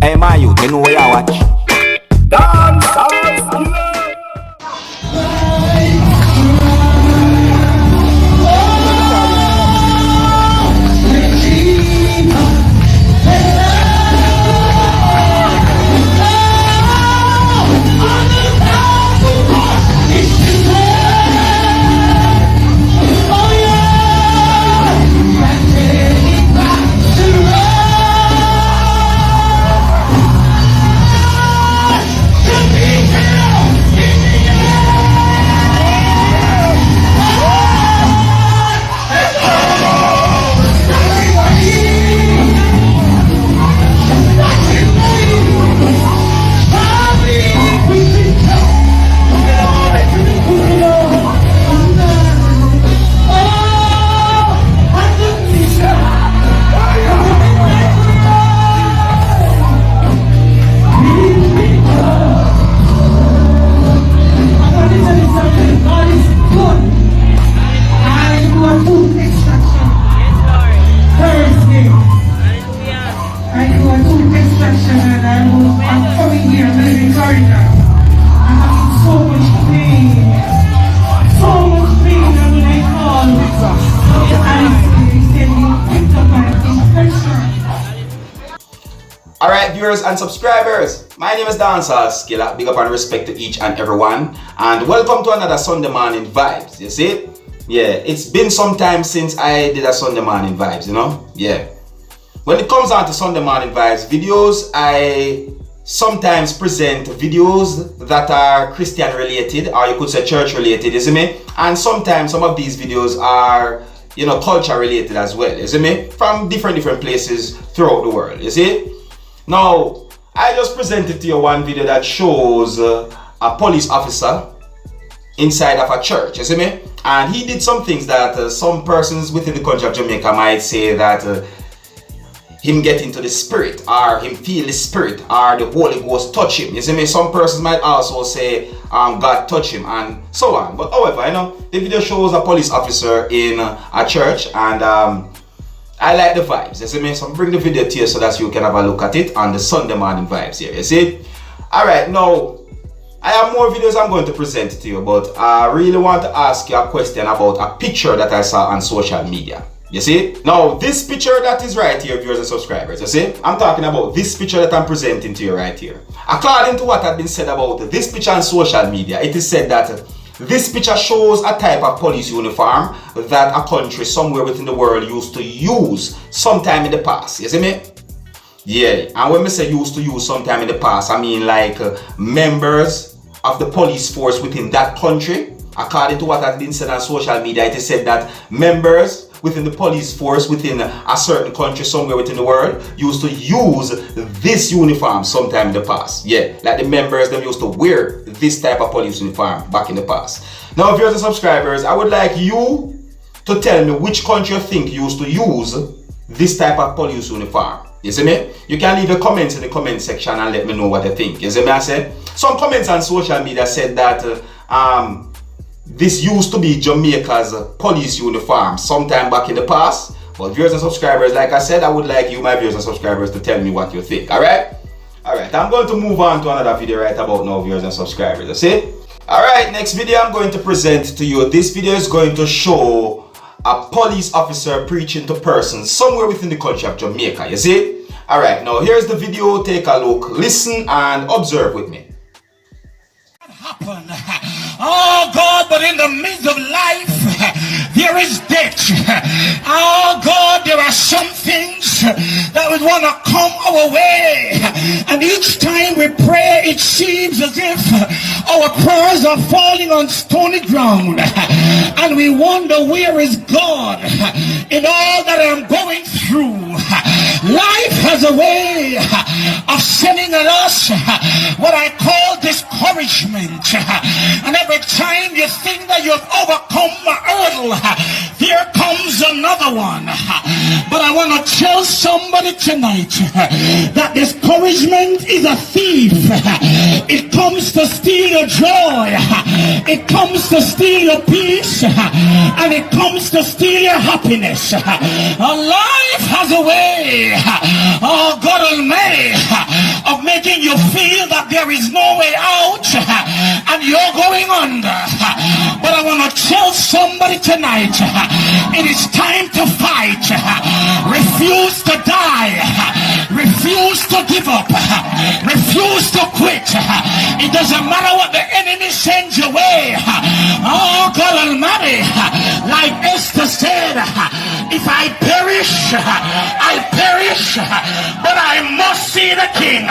Hey, my youth, you know where you watch? Dancehall. Alright, viewers and subscribers, my name is Seriousskilla. Big up and respect to each and everyone, and welcome to another Sunday morning vibes. You see? Yeah, it's been some time since I did a Sunday morning vibes, you know? Yeah. When it comes on to Sunday morning vibes videos, I sometimes present videos that are Christian related, or you could say church related, you see me? And sometimes some of these videos are, you know, culture related as well, you see me? From different places throughout the world, you see? Now, I just presented to you one video that shows a police officer inside of a church, you see me? And he did some things that some persons within the country of Jamaica might say that him get into the spirit, or him feel the spirit, or the Holy Ghost touch him. You see me? Some persons might also say God touch him and so on. But however, you know, the video shows a police officer in a church, and I like the vibes, you see me? So I'm bring the video to you so that you can have a look at it on the Sunday morning vibes here, you see? Alright, now, I have more videos I'm going to present to you, but I really want to ask you a question about a picture that I saw on social media. You see? Now, this picture that is right here, viewers and subscribers, you see? I'm talking about this picture that I'm presenting to you right here. According to what had been said about this picture on social media, it is said that this picture shows a type of police uniform that a country somewhere within the world used to use sometime in the past. You see me? Yeah, and when I say used to use sometime in the past, I mean like members of the police force within that country. According to what has been said on social media, it is said that members within the police force within a certain country somewhere within the world used to use this uniform sometime in the past. Yeah, like the members, them used to wear this type of police uniform back in the past. Now, viewers and subscribers, I would like you to tell me which country you think used to use this type of police uniform. You see me? You can leave your comments in the comment section and let me know what you think. You see me? I said some comments on social media said that this used to be Jamaica's police uniform sometime back in the past. But viewers and subscribers, like I said, I would like you, my viewers and subscribers, to tell me what you think. Alright? Alright, I'm going to move on to another video right about now, viewers and subscribers. You see? Alright, next video I'm going to present to you. This video is going to show a police officer preaching to persons somewhere within the country of Jamaica. You see? Alright, now here's the video. Take a look, listen, and observe with me. Happen. Oh God, but in the midst of life, there is death. Oh God, there are some things that would want to come our way. And each time we pray, it seems as if our prayers are falling on stony ground. And we wonder, where is God in all that I'm going through? Life has a way of sending at us what I call discouragement. And every time you think that you've overcome a hurdle, here comes another one. But I want to tell somebody tonight that discouragement is a thief. It comes to steal your joy. It comes to steal your peace. And it comes to steal your happiness. Life has a way, oh God Almighty, there is no way out and you're going under. But I want to tell somebody tonight, it is time to fight. Refuse to die. Refuse to give up. Refuse to quit. It doesn't matter what the enemy sends your way. Oh God Almighty, like Esther said, if I perish, I perish, but I must see the King.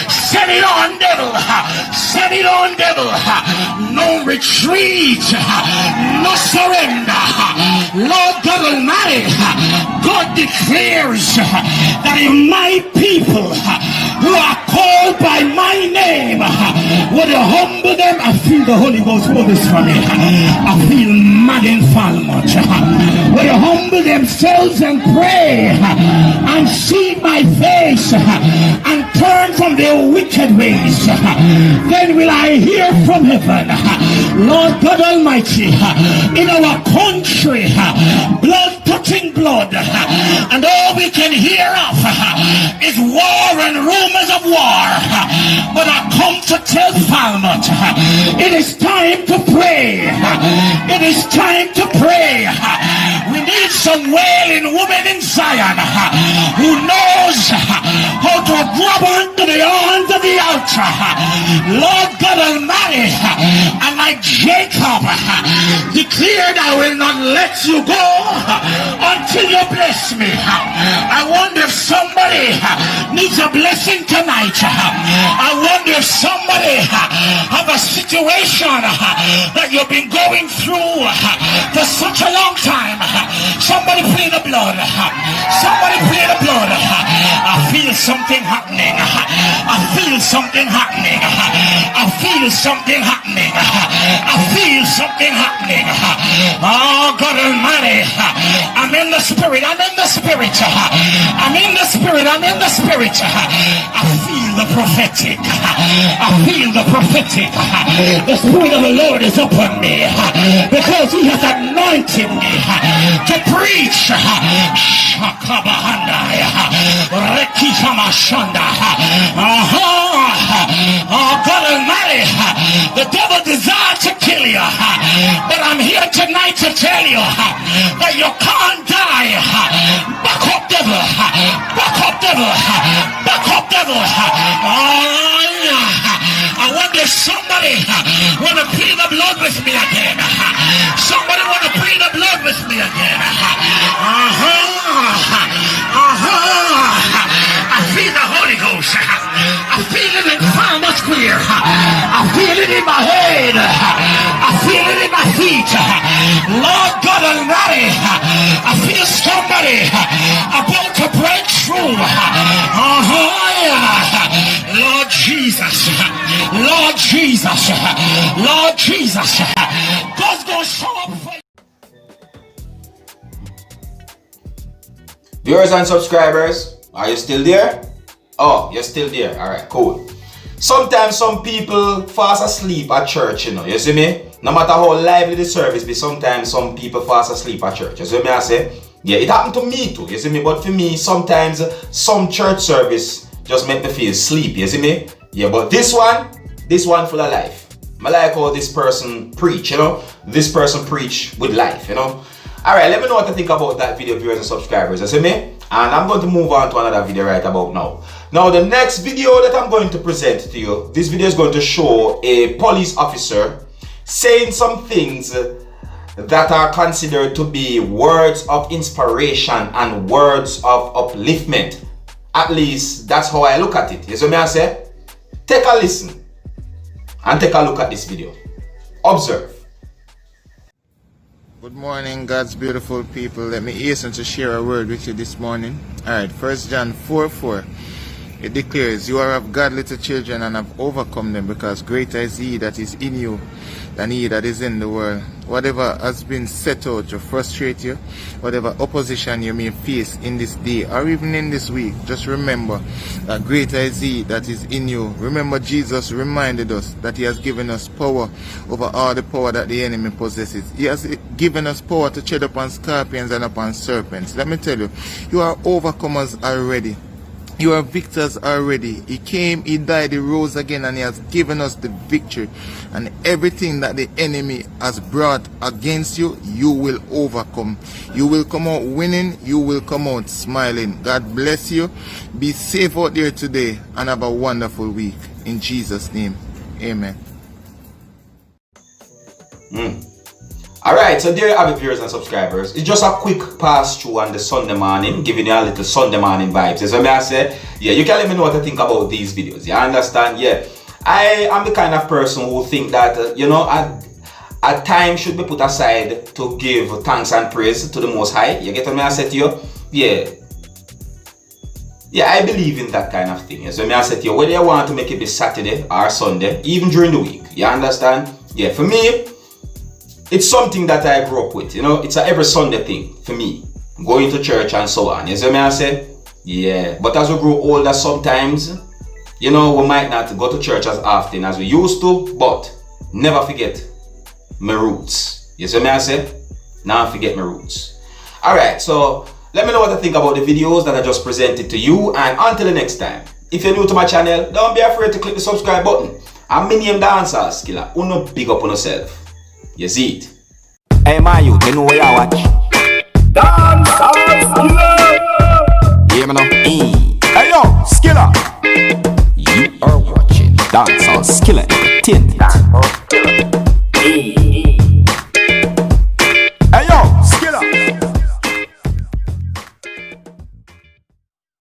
Set it on, devil. Set it on, devil. No retreat. No surrender. Lord God Almighty, God declares that if my people who are called by my name would humble them. I feel the Holy Ghost hold this for me. I feel mad in much. Would humble themselves and pray and seek my face and turn from their wicked ways, then will I hear from heaven. Lord God Almighty, in our country, blood touching blood, and all we can hear of is war and rumors of war. But I come to tell Falmouth, it is time to pray. It is time to pray. We need some wailing women in Zion who knows how to grab onto the horns of the altar. Lord God Almighty, and like Jacob declared, I will not let you go until you bless me. I wonder if somebody needs a blessing tonight. I wonder if somebody have a situation that you've been going through for such a long time. Somebody plead the blood. Somebody plead the blood. I feel something happening. I feel something happening. I feel something happening. I feel something happening. Oh God Almighty, I'm in the spirit. I'm in the spirit. I'm in the spirit. I'm in the spirit. I feel the prophetic. I feel the prophetic. The Spirit of the Lord is upon me because He has anointed me to preach. Oh God Almighty, the devil desires to kill you, but I'm here tonight to tell you that you can't die. Back up, devil. Back up, devil. Back up, devil. I wonder if somebody want to plead the blood with me again. Somebody want to plead the blood with me again. I feel the Holy Ghost. I feel it in Farmers Clear. I feel it in my head. I feel it in my feet. Lord God Almighty, I feel somebody about to break through. Lord Jesus, Lord Jesus, Lord Jesus, God's gonna show up for you. Viewers and subscribers, are you still there? Oh, you're still there. Alright, cool. Sometimes some people fast asleep at church, you see me? No matter how lively the service be, sometimes some people fast asleep at church. You see me I say? Yeah, it happened to me too, you see me? But for me, sometimes some church service just make me feel sleepy, you see me? Yeah, but this one full of life. I like how this person preach, This person preach with life, Alright, let me know what you think about that video, viewers and subscribers, you see me? And I'm going to move on to another video right about now. Now, the next video that I'm going to present to you, this video is going to show a police officer saying some things that are considered to be words of inspiration and words of upliftment. At least, that's how I look at it. You see me I say? Take a listen and take a look at this video. Observe. Good morning, God's beautiful people. Let me hasten to share a word with you this morning. Alright, 1 John 4:4. It declares, you are of God, little children, and have overcome them, because greater is He that is in you than he that is in the world. Whatever has been set out to frustrate you, whatever opposition you may face in this day or even in this week, just remember that greater is He that is in you. Remember, Jesus reminded us that He has given us power over all the power that the enemy possesses. He has given us power to tread upon scorpions and upon serpents. Let me tell you, you are overcomers already. You are victors already. He came, he died, he rose again, and he has given us the victory. And everything that the enemy has brought against you, you will overcome. You will come out winning, you will come out smiling. God bless you. Be safe out there today and have a wonderful week. In Jesus' name, amen. Alright, so there you have it, viewers and subscribers. It's just a quick pass through on the Sunday morning, giving you a little Sunday morning vibes. So I say, yeah, you can let me know what you think about these videos. You understand? Yeah, I am the kind of person who think that, you know, a time should be put aside to give thanks and praise to the Most High. You get what I say to you? Yeah. Yeah, I believe in that kind of thing. So I say to you, whether you want to make it be Saturday or Sunday, even during the week. You understand? Yeah, for me, it's something that I grew up with, you know. It's a every Sunday thing for me, going to church and so on. You see what I say? Yeah. But as we grow older, sometimes, you know, we might not go to church as often as we used to, but never forget my roots. You see what I say? Never forget my roots. Alright, so let me know what you think about the videos that I just presented to you, and until the next time, if you're new to my channel, don't be afraid to click the subscribe button. I'm my name Dancehall Skilla. Uno big up on yourself. You see it? Hey, my youth, you know where you watch? Dancehall Skilla. Hear me now? Hey, yo, Skilla. You are watching Dancehall Skilla Entertainment.